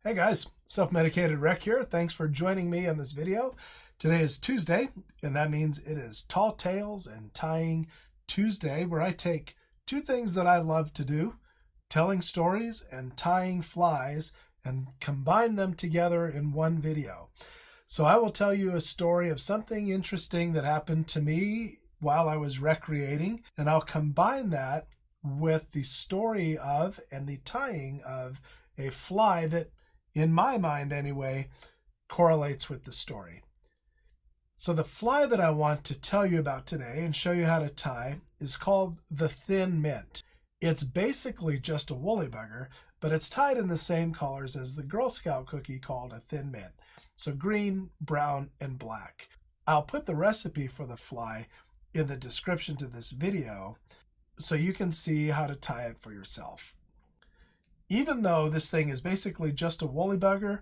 Hey guys, Self-Medicated Rec here. Thanks for joining me on this video. Today is Tuesday, and that means it is Tall Tales and Tying Tuesday, where I take two things that I love to do, telling stories and tying flies, and combine them together in one video. So I will tell you a story of something interesting that happened to me while I was recreating, and I'll combine that with the story of and the tying of a fly that, in my mind anyway, correlates with the story. So the fly that I want to tell you about today and show you how to tie is called the thin mint. It's basically just a woolly bugger, but it's tied in the same colors as the Girl Scout cookie called a thin mint. So green, brown, and black. I'll put the recipe for the fly in the description to this video so you can see how to tie it for yourself. Even though this thing is basically just a woolly bugger,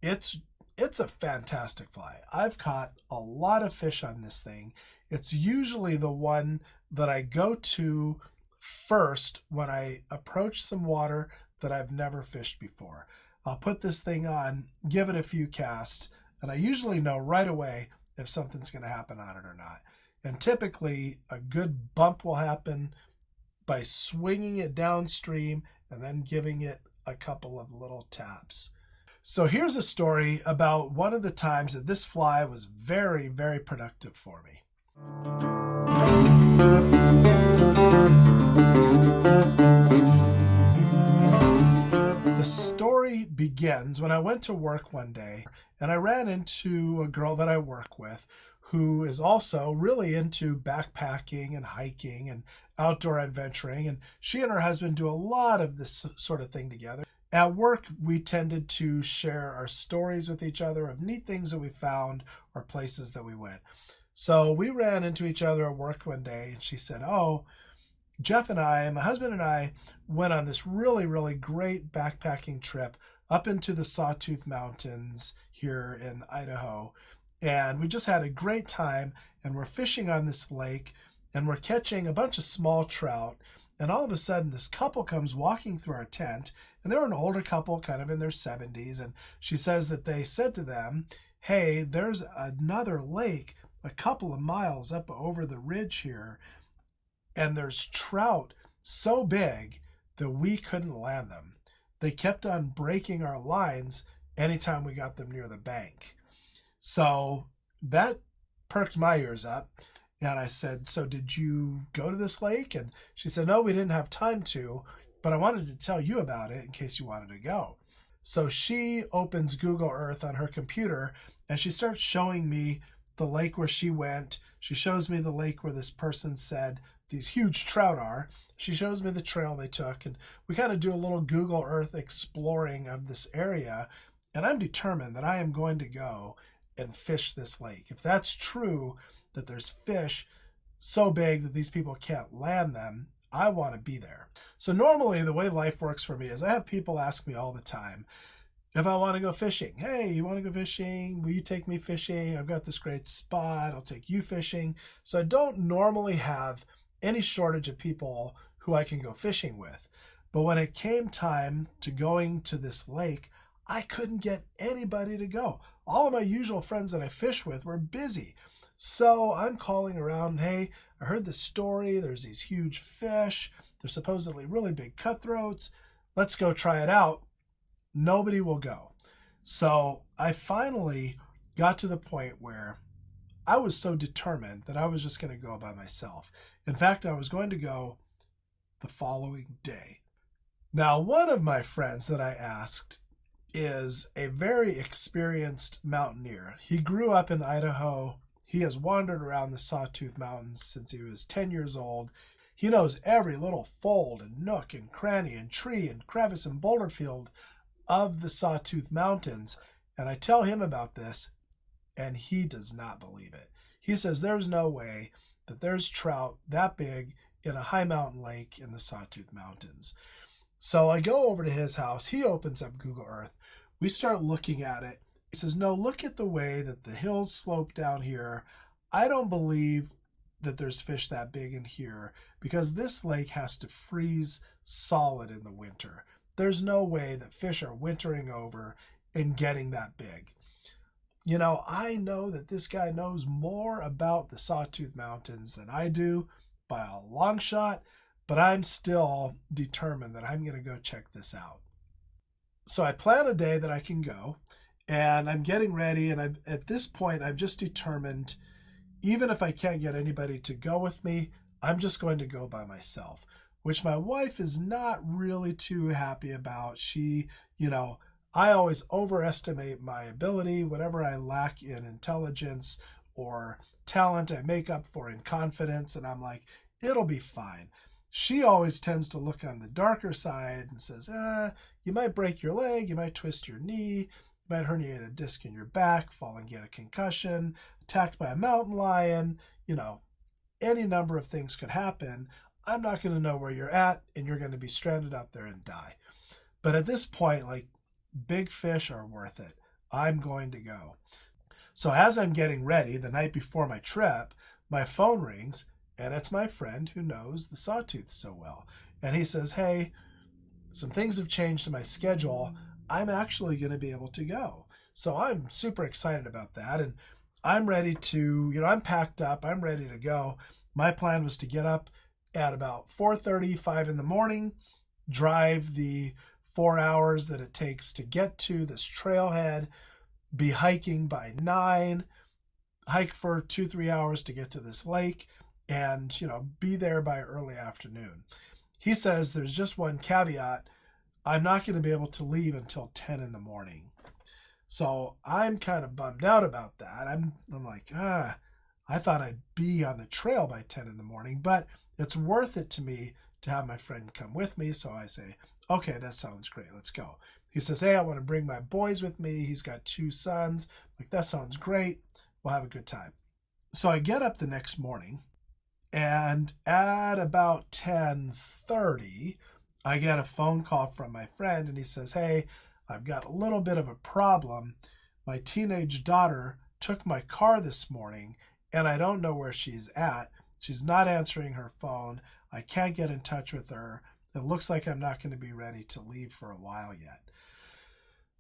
it's a fantastic fly. I've caught a lot of fish on this thing. It's usually the one that I go to first when I approach some water that I've never fished before. I'll put this thing on, give it a few casts, and I usually know right away if something's going to happen on it or not. And typically a good bump will happen by swinging it downstream and then giving it a couple of little taps. So here's a story about one of the times that this fly was very, very productive for me. The story begins when I went to work one day and I ran into a girl that I work with who is also really into backpacking and hiking and outdoor adventuring, and she and her husband do a lot of this sort of thing together. At work, we tended to share our stories with each other of neat things that we found or places that we went. So we ran into each other at work one day, and she said, "Oh, Jeff and I, my husband and I, went on this really, really great backpacking trip up into the Sawtooth Mountains here in Idaho. And we just had a great time, and we're fishing on this lake, and we're catching a bunch of small trout. And all of a sudden, this couple comes walking through our tent, and they're an older couple, kind of in their 70s. And she says that they said to them, 'Hey, there's another lake a couple of miles up over the ridge here, and there's trout so big that we couldn't land them. They kept on breaking our lines anytime we got them near the bank.'" So that perked my ears up. And I said, "So did you go to this lake?" And she said, "No, we didn't have time to, but I wanted to tell you about it in case you wanted to go." So she opens Google Earth on her computer and she starts showing me the lake where she went. She shows me the lake where this person said these huge trout are. She shows me the trail they took, and we kind of do a little Google Earth exploring of this area. And I'm determined that I am going to go and fish this lake. If that's true, that there's fish so big that these people can't land them, I want to be there. So normally the way life works for me is I have people ask me all the time if I want to go fishing. "Hey, you want to go fishing? Will you take me fishing? I've got this great spot. I'll take you fishing." So I don't normally have any shortage of people who I can go fishing with. But when it came time to going to this lake, I couldn't get anybody to go. All of my usual friends that I fish with were busy. So I'm calling around, "Hey, I heard this story. There's these huge fish. They're supposedly really big cutthroats. Let's go try it out." Nobody will go. So I finally got to the point where I was so determined that I was just going to go by myself. In fact, I was going to go the following day. Now, one of my friends that I asked is a very experienced mountaineer. He grew up in Idaho. He has wandered around the Sawtooth Mountains since he was 10 years old. He knows every little fold and nook and cranny and tree and crevice and boulder field of the Sawtooth Mountains. And I tell him about this, and he does not believe it. He says there's no way that there's trout that big in a high mountain lake in the Sawtooth Mountains. So I go over to his house. He opens up Google Earth. We start looking at it. He says, "No, look at the way that the hills slope down here. I don't believe that there's fish that big in here because this lake has to freeze solid in the winter. There's no way that fish are wintering over and getting that big. You know, I know that this guy knows more about the Sawtooth Mountains than I do by a long shot, but I'm still determined that I'm going to go check this out. So I plan a day that I can go, and I'm getting ready, and at this point I've just determined, even if I can't get anybody to go with me, I'm just going to go by myself, which my wife is not really too happy about. She, I always overestimate my ability. Whatever I lack in intelligence or talent, I make up for in confidence, and I'm like, it'll be fine. She always tends to look on the darker side and says, you might break your leg, you might twist your knee, you might herniate a disc in your back, fall and get a concussion, attacked by a mountain lion, any number of things could happen. I'm not going to know where you're at, and you're going to be stranded out there and die. But at this point, like, big fish are worth it. I'm going to go. So as I'm getting ready the night before my trip, my phone rings, and it's my friend who knows the Sawtooth so well. And he says, hey, some things have changed in my schedule. I'm actually going to be able to go. So I'm super excited about that. And I'm ready to, I'm packed up. I'm ready to go. My plan was to get up at about 4:30, 5 in the morning, drive the 4 hours that it takes to get to this trailhead, be hiking by 9, hike for 2-3 hours to get to this lake, and be there by early afternoon. He says there's just one caveat. I'm not going to be able to leave until 10 in the morning. So I'm kind of bummed out about that. I'm like, I thought I'd be on the trail by 10 in the morning, but it's worth it to me to have my friend come with me. So I say, okay, that sounds great. Let's go. He says, hey, I want to bring my boys with me. He's got 2 sons. Like, that sounds great. We'll have a good time. So I get up the next morning, and at about 10:30, I get a phone call from my friend, and he says, hey, I've got a little bit of a problem. My teenage daughter took my car this morning, and I don't know where she's at. She's not answering her phone. I can't get in touch with her. It looks like I'm not going to be ready to leave for a while yet.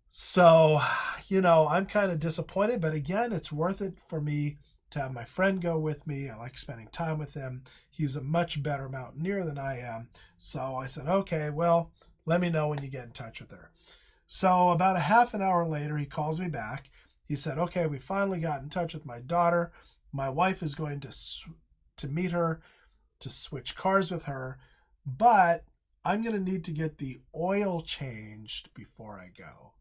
So, I'm kind of disappointed, but again, it's worth it for me to have my friend go with me. I like spending time with him. He's a much better mountaineer than I am. So I said, okay, well, let me know when you get in touch with her. So about a half an hour later, he calls me back. He said, okay, we finally got in touch with my daughter. My wife is going to meet her, to switch cars with her, but I'm going to need to get the oil changed before I go.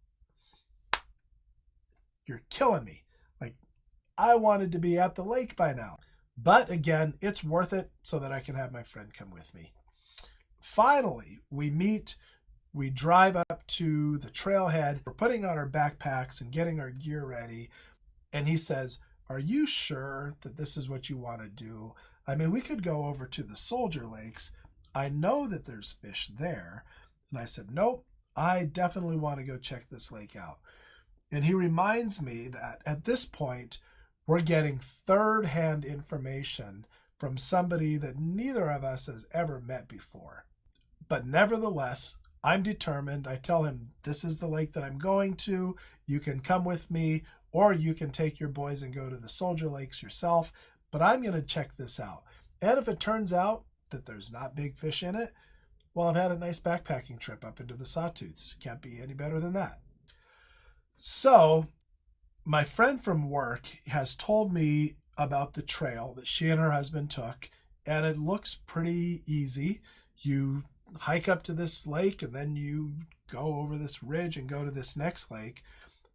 You're killing me. Like, I wanted to be at the lake by now. But again, it's worth it so that I can have my friend come with me. Finally, we meet. We drive up to the trailhead. We're putting on our backpacks and getting our gear ready. And he says, are you sure that this is what you want to do? I mean, we could go over to the Soldier Lakes. I know that there's fish there. And I said, nope, I definitely want to go check this lake out. And he reminds me that at this point, we're getting third-hand information from somebody that neither of us has ever met before. But nevertheless, I'm determined. I tell him, this is the lake that I'm going to. You can come with me, or you can take your boys and go to the Soldier Lakes yourself. But I'm going to check this out. And if it turns out that there's not big fish in it, well, I've had a nice backpacking trip up into the Sawtooths. Can't be any better than that. So my friend from work has told me about the trail that she and her husband took, and it looks pretty easy. You hike up to this lake, and then you go over this ridge and go to this next lake.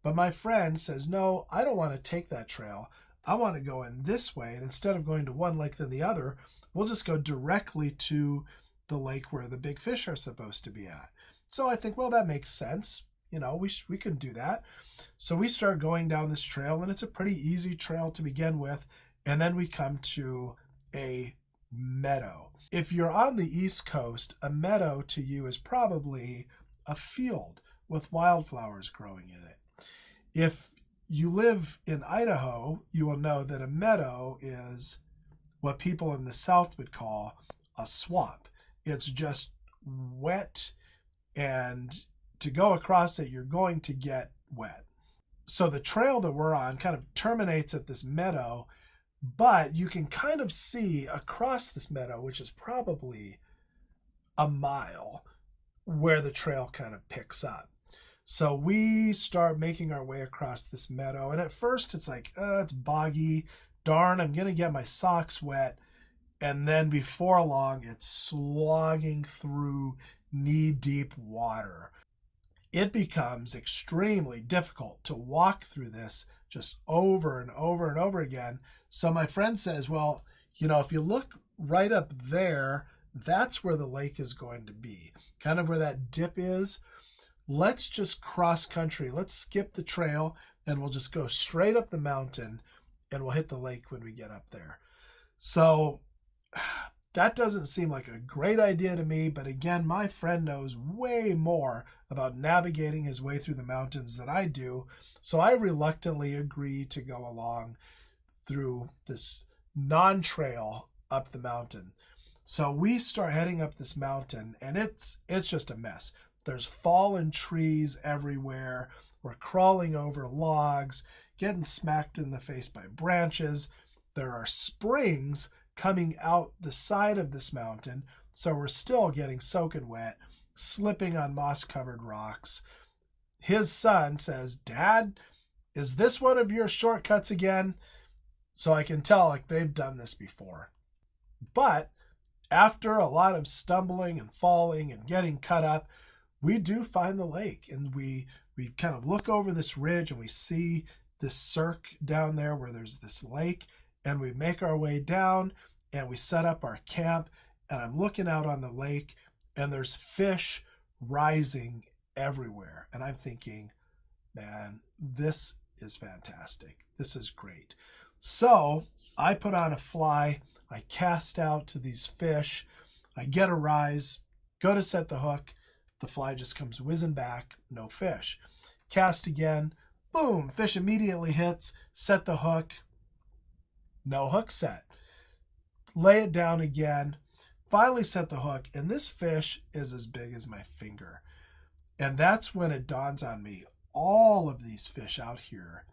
But my friend says, no, I don't want to take that trail. I want to go in this way, and instead of going to one lake than the other, we'll just go directly to the lake where the big fish are supposed to be at. So I think, well, that makes sense. We can do that. So we start going down this trail, and it's a pretty easy trail to begin with. And then we come to a meadow. If you're on the East Coast, a meadow to you is probably a field with wildflowers growing in it. If you live in Idaho, you will know that a meadow is what people in the South would call a swamp. It's just wet, and to go across it, you're going to get wet. So the trail that we're on kind of terminates at this meadow, but you can kind of see across this meadow, which is probably a mile, where the trail kind of picks up. So we start making our way across this meadow, and at first it's like, it's boggy, darn, I'm gonna get my socks wet. And then before long, it's slogging through knee-deep water. It becomes extremely difficult to walk through this just over and over and over again. So my friend says, well, if you look right up there, that's where the lake is going to be, kind of where that dip is. Let's just cross country. Let's skip the trail and we'll just go straight up the mountain and we'll hit the lake when we get up there. So that doesn't seem like a great idea to me, but again, my friend knows way more about navigating his way through the mountains than I do, so I reluctantly agree to go along through this non-trail up the mountain. So we start heading up this mountain, and it's just a mess. There's fallen trees everywhere. We're crawling over logs, getting smacked in the face by branches. There are springs coming out the side of this mountain, so we're still getting soaking wet, slipping on moss-covered rocks. His son says, Dad, is this one of your shortcuts again? So I can tell like they've done this before. But after a lot of stumbling and falling and getting cut up, we do find the lake, and we kind of look over this ridge and we see this cirque down there where there's this lake, and we make our way down and we set up our camp, and I'm looking out on the lake and there's fish rising everywhere. And I'm thinking, man, this is fantastic. This is great. So I put on a fly, I cast out to these fish, I get a rise, go to set the hook, the fly just comes whizzing back, no fish. Cast again, boom, fish immediately hits, set the hook, no hook set. Lay it down again, finally set the hook, and this fish is as big as my finger. And that's when it dawns on me, all of these fish out here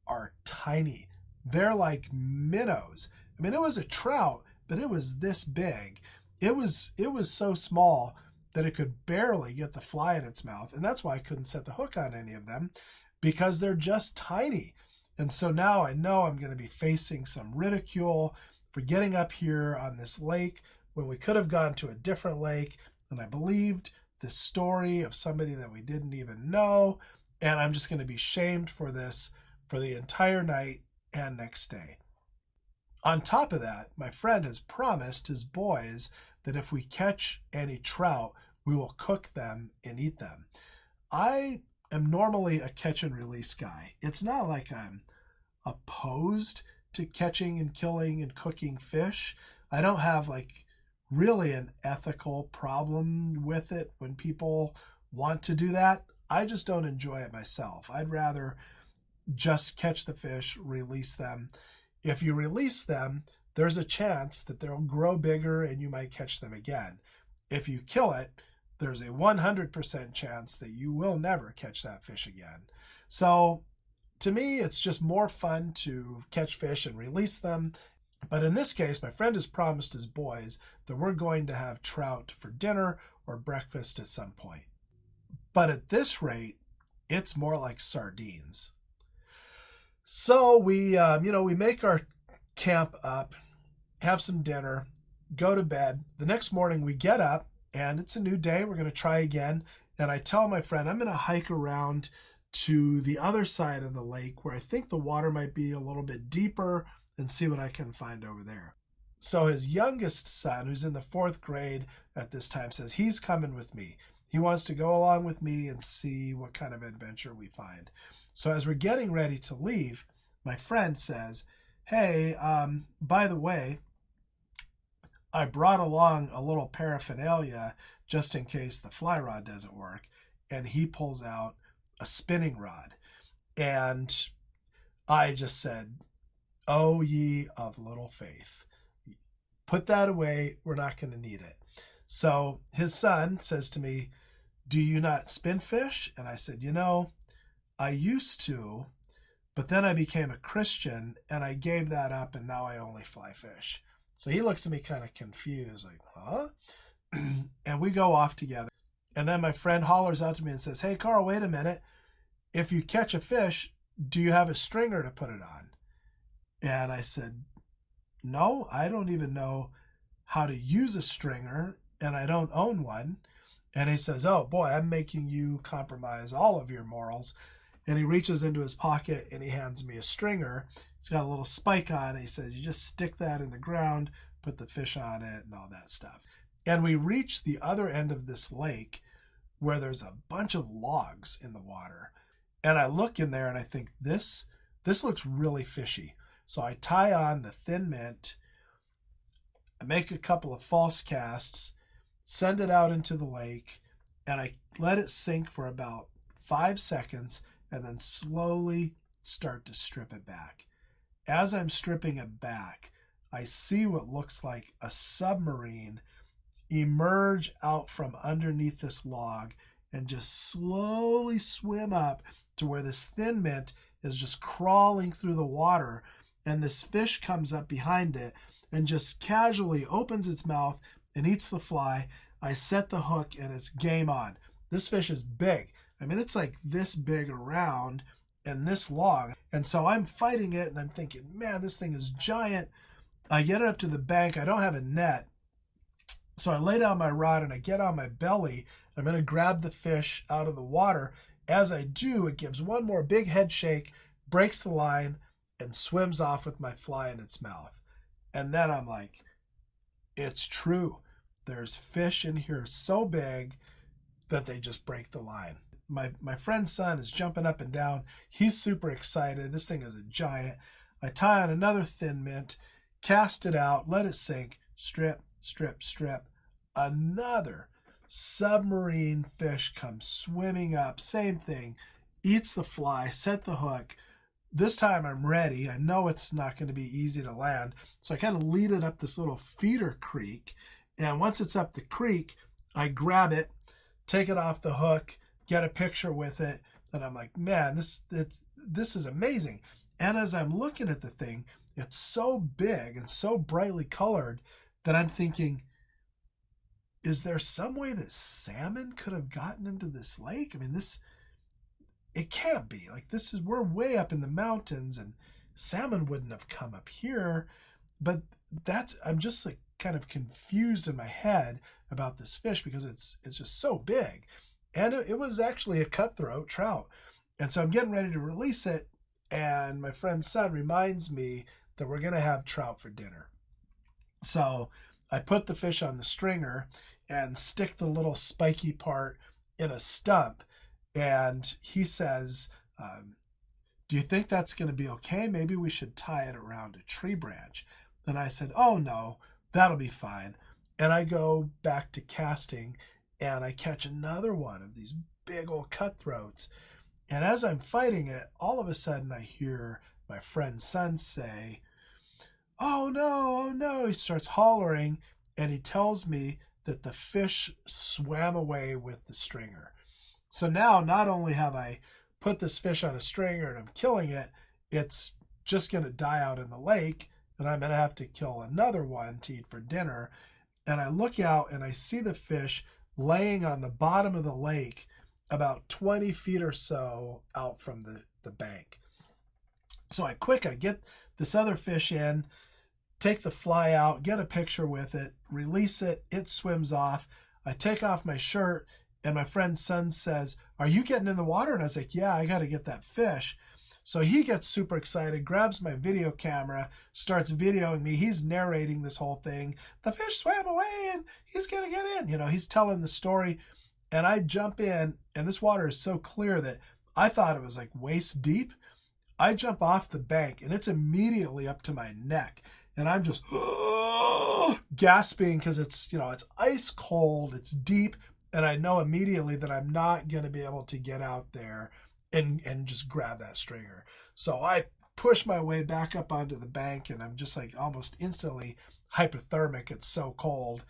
are tiny. They're like minnows. I mean, it was a trout, but it was this big. It was so small that it could barely get the fly in its mouth. And that's why I couldn't set the hook on any of them, because they're just tiny. And so now I know I'm going to be facing some ridicule for getting up here on this lake when we could have gone to a different lake. And I believed this story of somebody that we didn't even know. And I'm just going to be shamed for this for the entire night and next day. On top of that, my friend has promised his boys that if we catch any trout, we will cook them and eat them. I am normally a catch and release guy. It's not like I'm opposed to catching and killing and cooking fish. I don't have like really an ethical problem with it when people want to do that. I just don't enjoy it myself. I'd rather just catch the fish, release them. If you release them, there's a chance that they'll grow bigger and you might catch them again. If you kill it, there's a 100% chance that you will never catch that fish again. So to me, it's just more fun to catch fish and release them. But in this case, my friend has promised his boys that we're going to have trout for dinner or breakfast at some point. But at this rate, it's more like sardines. So we make our camp up, have some dinner, go to bed. The next morning we get up and it's a new day. We're going to try again. And I tell my friend, I'm going to hike around to the other side of the lake where I think the water might be a little bit deeper and see what I can find over there. So his youngest son, who's in the 4th grade at this time, says he's coming with me. He wants to go along with me and see what kind of adventure we find. So as we're getting ready to leave, my friend says, hey, by the way, I brought along a little paraphernalia just in case the fly rod doesn't work. And he pulls out a spinning rod. And I just said, oh, ye of little faith. Put that away. We're not going to need it. So his son says to me, do you not spin fish? And I said, I used to, but then I became a Christian and I gave that up and now I only fly fish. So he looks at me kind of confused, like, huh? And we go off together. And then my friend hollers out to me and says, hey, Carl, wait a minute. If you catch a fish, do you have a stringer to put it on? And I said, no, I don't even know how to use a stringer and I don't own one. And he says, oh boy, I'm making you compromise all of your morals. And he reaches into his pocket and he hands me a stringer. It's got a little spike on it. He says, you just stick that in the ground, put the fish on it and all that stuff. And we reach the other end of this lake where there's a bunch of logs in the water. And I look in there and I think this looks really fishy. So I tie on the thin mint, I make a couple of false casts, send it out into the lake, and I let it sink for about 5 seconds and then slowly start to strip it back. As I'm stripping it back, I see what looks like a submarine emerge out from underneath this log and just slowly swim up to where this thin mint is just crawling through the water, and this fish comes up behind it and just casually opens its mouth and eats the fly. I set the hook and it's game on. This fish is big. I mean, it's like this big around and this long. And so I'm fighting it and I'm thinking, man, this thing is giant. I get it up to the bank. I don't have a net. So I lay down my rod and I get on my belly. I'm going to grab the fish out of the water. As I do, it gives one more big head shake, breaks the line, and swims off with my fly in its mouth. And then I'm like, it's true. There's fish in here so big that they just break the line. My friend's son is jumping up and down. He's super excited. This thing is a giant. I tie on another thin mint, cast it out, let it sink, strip, strip, strip. Another submarine fish comes swimming up. Same thing. Eats the fly, set the hook. This time I'm ready. I know it's not going to be easy to land. So I kind of lead it up this little feeder creek. And once it's up the creek, I grab it, take it off the hook, get a picture with it. And I'm like, man, this is amazing. And as I'm looking at the thing, it's so big and so brightly colored that I'm thinking, is there some way that salmon could have gotten into this lake? I mean, it can't be. Like, we're way up in the mountains and salmon wouldn't have come up here. But I'm just like kind of confused in my head about this fish because it's just so big. And it was actually a cutthroat trout. And so I'm getting ready to release it. And my friend's son reminds me that we're going to have trout for dinner. So I put the fish on the stringer and stick the little spiky part in a stump. And he says, do you think that's going to be okay? Maybe we should tie it around a tree branch. And I said, oh no, that'll be fine. And I go back to casting and I catch another one of these big old cutthroats. And as I'm fighting it, all of a sudden I hear my friend's son say, oh no, oh no. He starts hollering and he tells me that the fish swam away with the stringer. So now not only have I put this fish on a stringer and I'm killing it, it's just going to die out in the lake and I'm going to have to kill another one to eat for dinner. And I look out and I see the fish laying on the bottom of the lake about 20 feet or so out from the bank. So I get this other fish in, take the fly out, get a picture with it, release it, it swims off. I take off my shirt and my friend's son says, are you getting in the water? And I was like, yeah, I got to get that fish. So he gets super excited, grabs my video camera, starts videoing me. He's narrating this whole thing. The fish swam away and he's going to get in. He's telling the story. And I jump in and this water is so clear that I thought it was like waist deep. I jump off the bank and it's immediately up to my neck. And I'm just gasping because it's ice cold, it's deep. And I know immediately that I'm not going to be able to get out there and just grab that stringer. So I push my way back up onto the bank and I'm just like almost instantly hypothermic. It's so cold.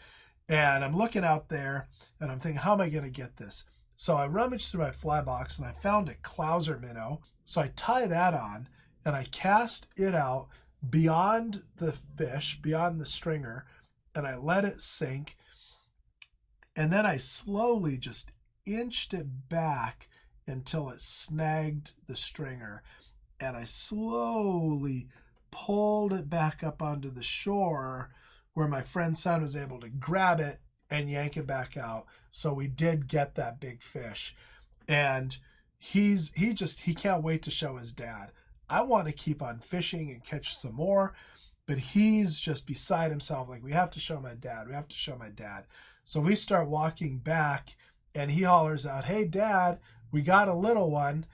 And I'm looking out there and I'm thinking, how am I going to get this? So I rummaged through my fly box and I found a clouser minnow. So I tie that on and I cast it out beyond the fish, beyond the stringer, and I let it sink. And then I slowly just inched it back until it snagged the stringer. And I slowly pulled it back up onto the shore where my friend's son was able to grab it and yank it back out. So we did get that big fish. And he can't wait to show his dad. I want to keep on fishing and catch some more, but he's just beside himself. Like, we have to show my dad. We have to show my dad. So we start walking back and he hollers out, "Hey Dad, we got a little one."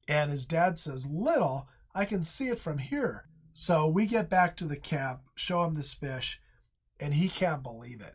And his dad says, "Little? I can see it from here." So we get back to the camp, show him this fish, and he can't believe it.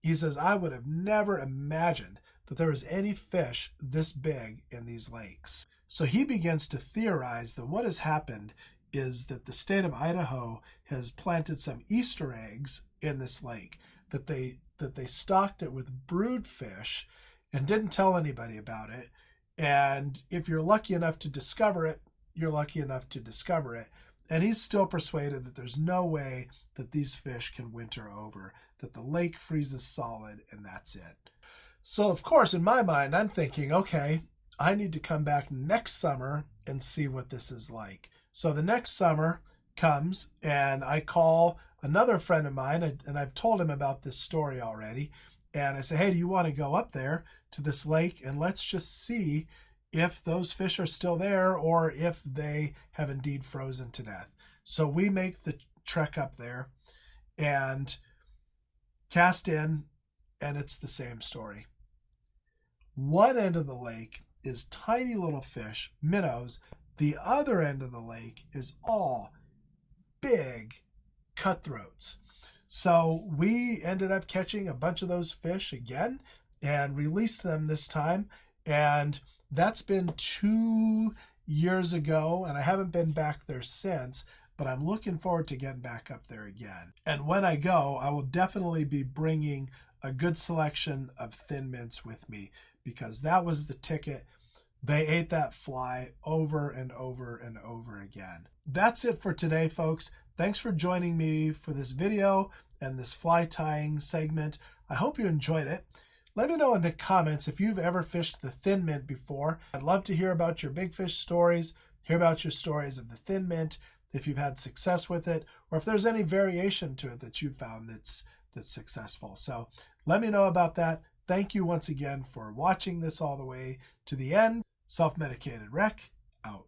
He says, "I would have never imagined that there was any fish this big in these lakes." So he begins to theorize that what has happened is that the state of Idaho has planted some Easter eggs in this lake, that they stocked it with brood fish and didn't tell anybody about it. And if you're lucky enough to discover it, you're lucky enough to discover it. And he's still persuaded that there's no way that these fish can winter over, that the lake freezes solid and that's it. So of course, in my mind, I'm thinking, okay, I need to come back next summer and see what this is like. So the next summer comes and I call another friend of mine, and I've told him about this story already. And I say, "Hey, do you want to go up there to this lake and let's just see if those fish are still there or if they have indeed frozen to death?" So we make the trek up there and cast in, and it's the same story. One end of the lake is tiny little fish, minnows. The other end of the lake is all big cutthroats. So we ended up catching a bunch of those fish again and released them this time. And that's been 2 years ago, and I haven't been back there since, but I'm looking forward to getting back up there again. And when I go, I will definitely be bringing a good selection of thin mints with me, because that was the ticket. They ate that fly over and over and over again. That's it for today, folks. Thanks for joining me for this video and this fly tying segment. I hope you enjoyed it. Let me know in the comments if you've ever fished the thin mint before. I'd love to hear about your big fish stories, hear about your stories of the thin mint, if you've had success with it, or if there's any variation to it that you found that's successful. So let me know about that. Thank you once again for watching this all the way to the end. Self-medicated wreck, out.